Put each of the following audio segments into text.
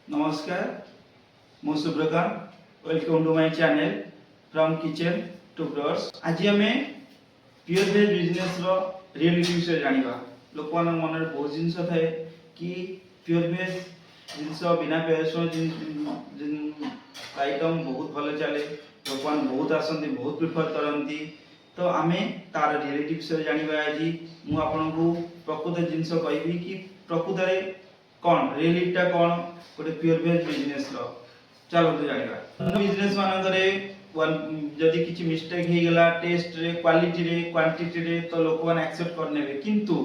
नमस्कार मु Subrakant welcome to my channel from kitchen to broads. आज आम प्योर वेज बिजनेस रो रियलिटी विषय जानिबा। लोक मन मन बहुत जिंस थाए कि प्योर वेज जिंस बिना पेस्ट आइटम बहुत भल चले, लोक मन बहुत आसंती, बहुत प्रिफर करती। तो आमे तार रियलिटी विषय जानिबा। आज मु आपनको प्रकृत जिंस कहबी कि प्रकृत रे कौन रियलिटीटा कौन गोटे प्योर वेज बिजनेस रो। चलो तो जानिबा। बिजनेस मानकरे जदि किछि मिस्टेक हे गेला टेस्ट रे, क्वालिटी रे, क्वांटिटी रे तो लोक मान एक्सेप्ट कर नेबे, किंतु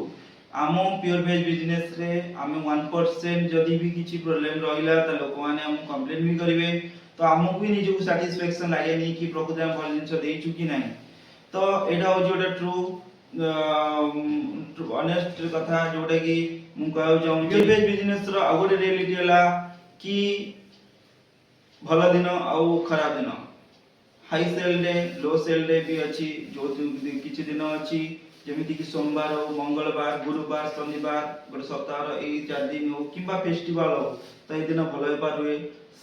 आम प्योर वेज बिजनेस रे आमे 1% जदि भी किछि प्रॉब्लम रहिला त लोक माने हम कंप्लेन भी करिवे। तो हमहु भी निजु सैटिस्फैक्शन लागेनी कि प्रकृत हम भल जिंस देइछु कि नाही। तो एटा हो जोटा ट्रू ऑनेस्ट कथा जोटा कि मु कहउ जाऊ प्योर वेज बिजनेस रो आ गोटे रियलिटी हला कि भल दिन आउ खराब दिन, high sale day low sale day भी अछि। जो किछि दिन अछि जेमिति कि सोमवार हो, मंगलवार, गुरुवार, शनिवार गोटे सप्ताह ए 4 दिन हो किबा फेस्टिवल हो तो ए दिन भल बेपार हुए,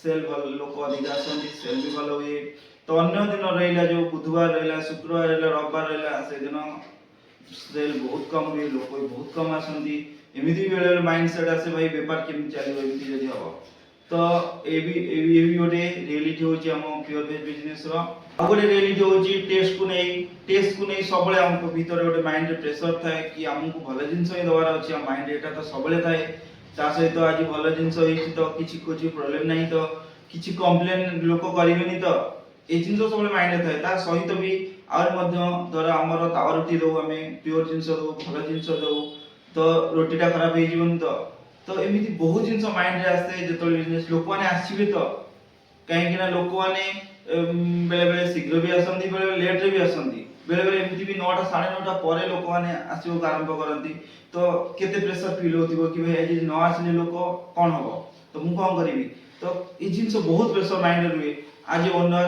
सेल भल लोक अधिक आसंती, सेल भी भल हुए। तो अन्य दिन रहिला जो बुधवार रहिला, शुक्रवार रहिला, रविवार रहिला से दिन सेल बहुत कम हुए, लोक बहुत कम आसंती। एमिति बेले माइंड सेट आसे भाई बेपार केमि चलिबो एमिति जदि हो। तो ए भी गोटे रियलिटी होची हम प्योर वेज बिजनेस रो। आ गोटे रियलिटी होची टेस्ट को नहीं सबले हमको भीतर गोटे माइंड रे प्रेशर थाए कि हमको भल जिंस ही दवार अछि। हम माइंड एटा तो सबले थाए ता सहित आज भल जिंस होईची तो किछि कोची प्रॉब्लम नहीं, तो किछि कंप्लेन लोक करिवेनी। तो ए जिंस सबले माइंड रे थाए ता सहित भी और मध्य धर हमर तावा रोटी दो, हमें प्योर जिंस दो, भल जिंस दो तो रोटीटा खराब हे जीवन। तो एमिति बहुत जिंस माइंड रे आसे जेतो बिजनेस लोक माने आसीबे। तो कहीं कि ना लोक माने बेले बेले शीघ्र भी आसंती, बेले लेट रे भी आसंती, बेले बेले एमिति भी 9टा 9:30 परे लोक माने आसीबो आरंभ करंती। तो केते प्रेशर फील होतिबो कि भाई आज न आसले लोक कोन हबो, तो मु कोन करिवि। तो ई जिंस बहुत प्रेशर माइंड रे रुए। आज ओनर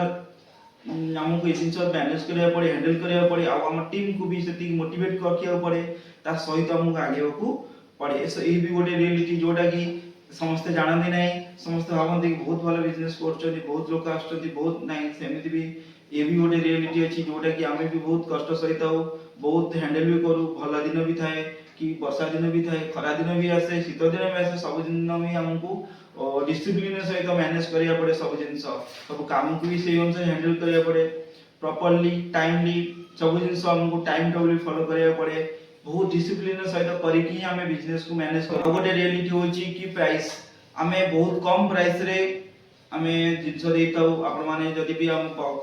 हमको ए जिंस मैनेज करिया पड़े, हैंडल करिया पड़े, आ हम टीम को भी सेति मोटिवेट रखिया पड़े, ता सहित हमको आगे को पड़े। ए भी गोटे रियलिटी जोटा कि समस्त जानती नहीं। समस्त भावती कि बहुत भल बिजनेस करछथि, बहुत लोक आछथि, बहुत नहीं सेमिति भी ए भी गोटे रियलिटी अछि जोटा कि आमे भी बहुत कष्ट सहित हो, बहुत हैंडल भी करू। भल दिन भी थाए कि वर्षा दिन भी थाए, खरा दिन भी आसे, शीत दिन भी आसे, सब दिन भी हमको डिसिप्लिन सहित मैनेज करिया पड़े। सब जिंस सब काम को भी सेही अनुसार हैंडल करिया पड़े, प्रॉपर्ली टाइमली सब जिंस हमको टाइम टेबल फॉलो करिया पड़े। बहुत डिसिप्लिन सहित करिकि हमें बिजनेस को मैनेज कर। गोटे रियलिटी होची कि प्राइस हमें बहुत कम प्राइस रे हमें जिंस देइताऊ। आपण माने जदि भी हम बड़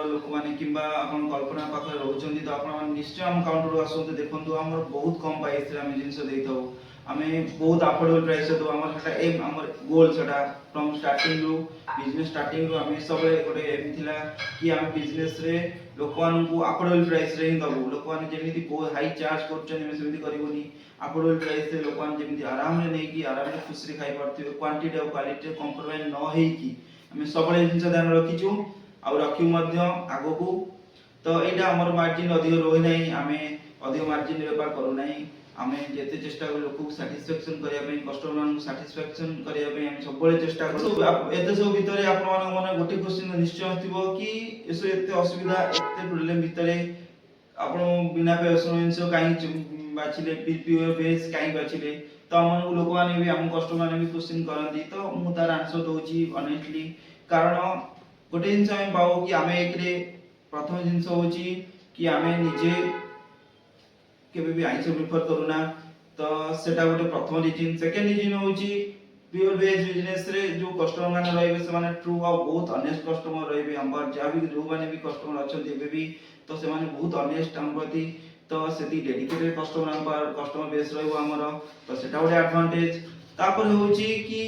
लोक माने किबा आपण कल्पना पाखरे रहउछन्ती तो आपण माने निश्चय हम काउंटर आसंते देखंतु हमर बहुत कम प्राइस रे हमें जिंस देइताऊ। हमें बहुत अफोर्डेबल प्राइस तो हमर सेटा एम हमर गोल सेटा फ्रॉम स्टार्टिंग रू बिजनेस स्टार्टिंग रू हमें सब गोटे एम थिला कि हम बिजनेस रे लोकमान को अफोर्डेबल प्राइस रे ही दबो। लोकमान जेमिति बहुत हाई चार्ज करछन हम सेमिति करिवोनी। अफोर्डेबल प्राइस रे लोकमान जेमिति आराम रे नै कि आराम रे खुश रे खाइ परथिबे, क्वांटिटी और क्वालिटी कंप्रोमाइज न हेई कि हमें सबले जिंस ध्यान रखिछु आ रखिउ मध्य आगो को। तो एटा हमर मार्जिन अधिक रोहि नै, हमें अधिक मार्जिन व्यापार करू नै। हमें जेते चेष्टा करू लोक को सैटिस्फैक्शन करिया पे, कस्टमर को सैटिस्फैक्शन करिया पे हम सबले चेष्टा करू। एते सब भितरे आपण मन मन गोटे क्वेश्चन निश्चय आथिबो कि एसो एते असुविधा एते प्रॉब्लम भितरे आपण बिना पे जिंस काई बाछिले, पीपीओ बेस काई बाछिले। तो हमन लोक माने भी हम कस्टमर माने भी क्वेश्चन करंती। तो मु तार आंसर दोची ऑनेस्टली, कारण गोटे जिंस हम पाऊ कि हमें एकरे प्रथम जिंस होची कि हमें निजे केबे भी आइसो प्रिफर करूना। तो सेटा गोटे प्रथम रीजन। सेकंड रीजन होची प्योर वेज बिजनेस रे जो कस्टमर माने रहबे से माने ट्रू आ बहुत ऑनेस्ट कस्टमर रहबे। हमर जा भी जो माने भी कस्टमर अछथि एबे भी तो से माने बहुत ऑनेस्ट हम प्रति। तो सेति डेडिकेटेड कस्टमर हमर कस्टमर बेस रहबो हमर। तो सेटा गोटे एडवांटेज। तापर होची कि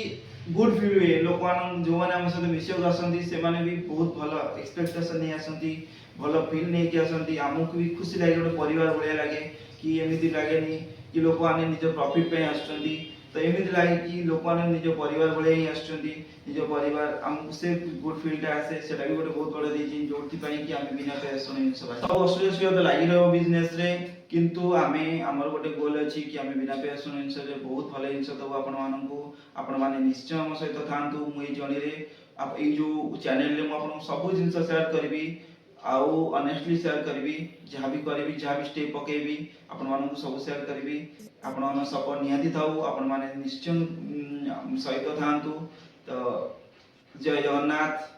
गुड फील हुए लोक मान जो माने हम साथे मिसियो आसंती से माने भी बहुत भलो एक्सपेक्टेशन नै आसंती, भलो फील नै कि आसंती। हमकु भी खुशी लागे, गोटे परिवार भलिया लागे कि एमिति लागेनी कि लोक माने निज प्रॉफिट पे आछथि। तो एमिति लागे कि लोक माने निज परिवार भलिया ही आछथि, निज परिवार हमकु से गुड फील ता आसे। सेटा भी गोटे बहुत बड़ रीजन जोथि पई कि हम बिना पैसा नै सब असुविधा तो लागि रहो बिजनेस रे किंतु आमे आमर गोटे गोल अछि कि आमे बिना पियाज रसुण जिनस रे बहुत भल जिनस दबु आपण मानकू आपण माने निश्चय हम सहित थांतु मु ए जर्नी रे आप ए जो चैनल रे मु आपण सब जिनस शेयर करबी आउ ऑनेस्टली शेयर करबी जहाँ भी करबी जहाँ भी स्टेप पकेबी आपण मानकू सब शेयर करबी आपण मान सपोर्ट निहाती थाउ आपण माने निश्चय सहित थांतु तो जय जगन्नाथ।